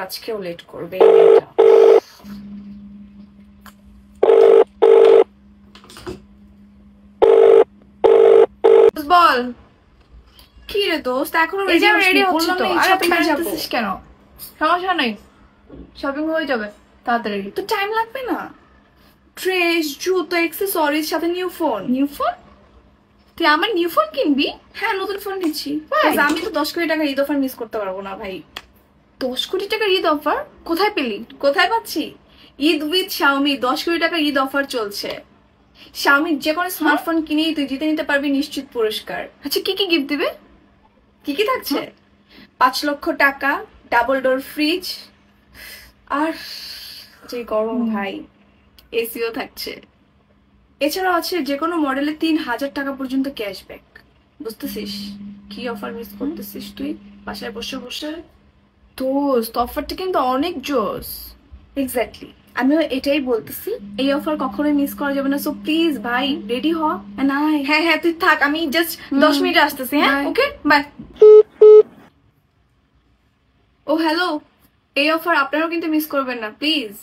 আজকেও লেট করবে এই মেয়েটা। বল কি রে দোস্ত, এখনো রেডি হচ্ছিস তো? আরে তুই আসতেছিস কেন? সমস্যা নেই, শপিং হয়ে যাবে তাড়াতাড়ি। তো টাইম লাগবে না? ড্রেস, জুতো, অ্যাক্সেসরিজ, সাথে নিউ ফোন। New phone? তুই আমার নিউ ফোন কিনবি? হ্যাঁ, নতুন ফোন নিচ্ছি। আমি তো 10 কোটি টাকার ঈদ অফার মিস করতে পারবো না ভাই। 10 কোটি টাকার ঈদ অফার কোথায় পেলি? কোথায় পাচ্ছি? ঈদ উইথ শাওমি 10 কোটি টাকার ঈদ অফার চলছে। শাওমির যে কোনো স্মার্টফোন কিনেই তুই জিতে নিতে পারবি নিশ্চিত পুরস্কার। আচ্ছা, কি কি গিফট দিবে? কি কি থাকছে? 5 লক্ষ টাকা, ডাবল ডোর ফ্রিজ, আর যে গরম ভাই এসিও থাকছে। এছাড়াও আছে যে কোনো মডেলে 3000 টাকা পর্যন্ত ক্যাশব্যাক। বুঝতেছিস কি অফার মিস করতেছিস তুই বাসায় বসে বসে? দোস্ত, অফারটা কিন্তু অনেক জোস। এক্স্যাক্টলি, আমিও এটাই বলতেছি, এই অফার কখনোই মিস করা যাবে না। সো প্লিজ ভাই রেডি হ। হ্যাঁ হ্যাঁ, তুই থাক, আমি জাস্ট 10 মিনিটে আসতেছি। হ্যাঁ, ওকে, বাই। ও হ্যালো, এই অফার আপনারাও কিন্তু মিস করবেন না প্লিজ।